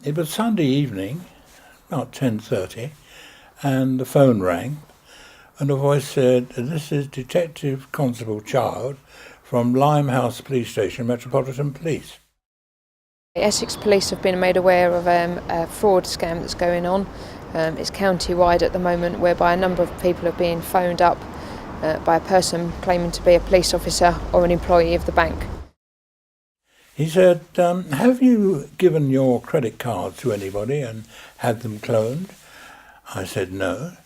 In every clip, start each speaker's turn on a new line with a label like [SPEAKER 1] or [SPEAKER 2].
[SPEAKER 1] It was Sunday evening, about 10:30, and the phone rang, and a voice said, "This is Detective Constable Child from Limehouse Police Station, Metropolitan Police."
[SPEAKER 2] Essex police have been made aware of a fraud scam that's going on. It's county-wide at the moment, whereby a number of people are being phoned up by a person claiming to be a police officer or an employee of the bank.
[SPEAKER 1] He said, "Have you given your credit cards to anybody and had them cloned?" I said no.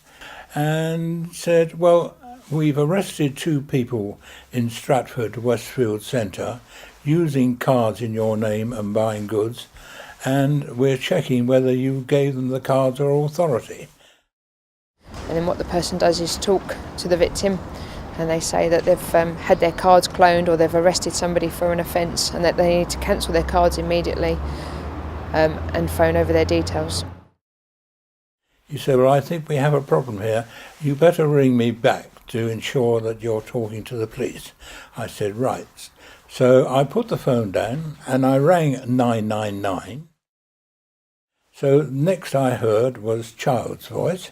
[SPEAKER 1] And said, "Well, we've arrested 2 people in Stratford, Westfield Centre, using cards in your name and buying goods, and we're checking whether you gave them the cards or authority."
[SPEAKER 2] And then what the person does is talk to the victim, and they say that they've had their cards cloned or they've arrested somebody for an offence and that they need to cancel their cards immediately and phone over their details.
[SPEAKER 1] He said, "Well, I think we have a problem here. You better ring me back to ensure that you're talking to the police." I said, "Right." So I put the phone down and I rang 999. So next I heard was Child's voice,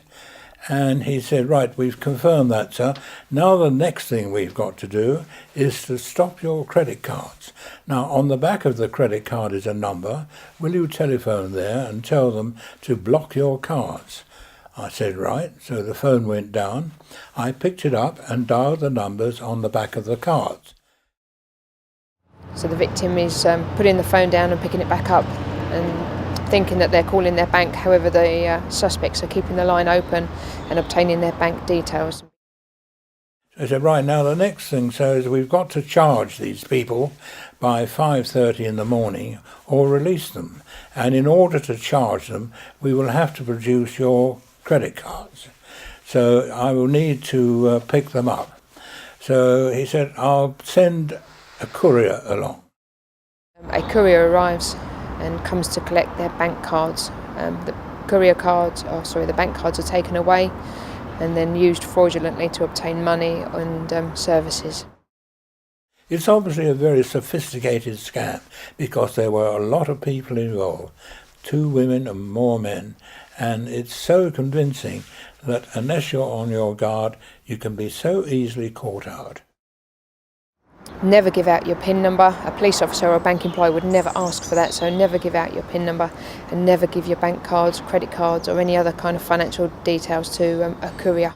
[SPEAKER 1] and he said, "Right, we've confirmed that, sir. Now the next thing we've got to do is to stop your credit cards. Now, on the back of the credit card is a number. Will you telephone there and tell them to block your cards?" I said, "Right." So the phone went down. I picked it up and dialed the numbers on the back of the cards.
[SPEAKER 2] So the victim is putting the phone down and picking it back up and thinking that they're calling their bank. However, the suspects are keeping the line open and obtaining their bank details.
[SPEAKER 1] So I said, "Right, now the next thing, sir, is we've got to charge these people by 5:30 in the morning or release them. And in order to charge them, we will have to produce your credit cards. So I will need to pick them up." So he said, "I'll send a courier along."
[SPEAKER 2] A courier arrives and comes to collect their bank cards. The bank cards are taken away and then used fraudulently to obtain money and services.
[SPEAKER 1] It's obviously a very sophisticated scam because there were a lot of people involved, 2 women and more men, and it's so convincing that unless you're on your guard, you can be so easily caught out.
[SPEAKER 2] Never give out your PIN number. A police officer or a bank employee would never ask for that, so never give out your PIN number, and never give your bank cards, credit cards or any other kind of financial details to a courier.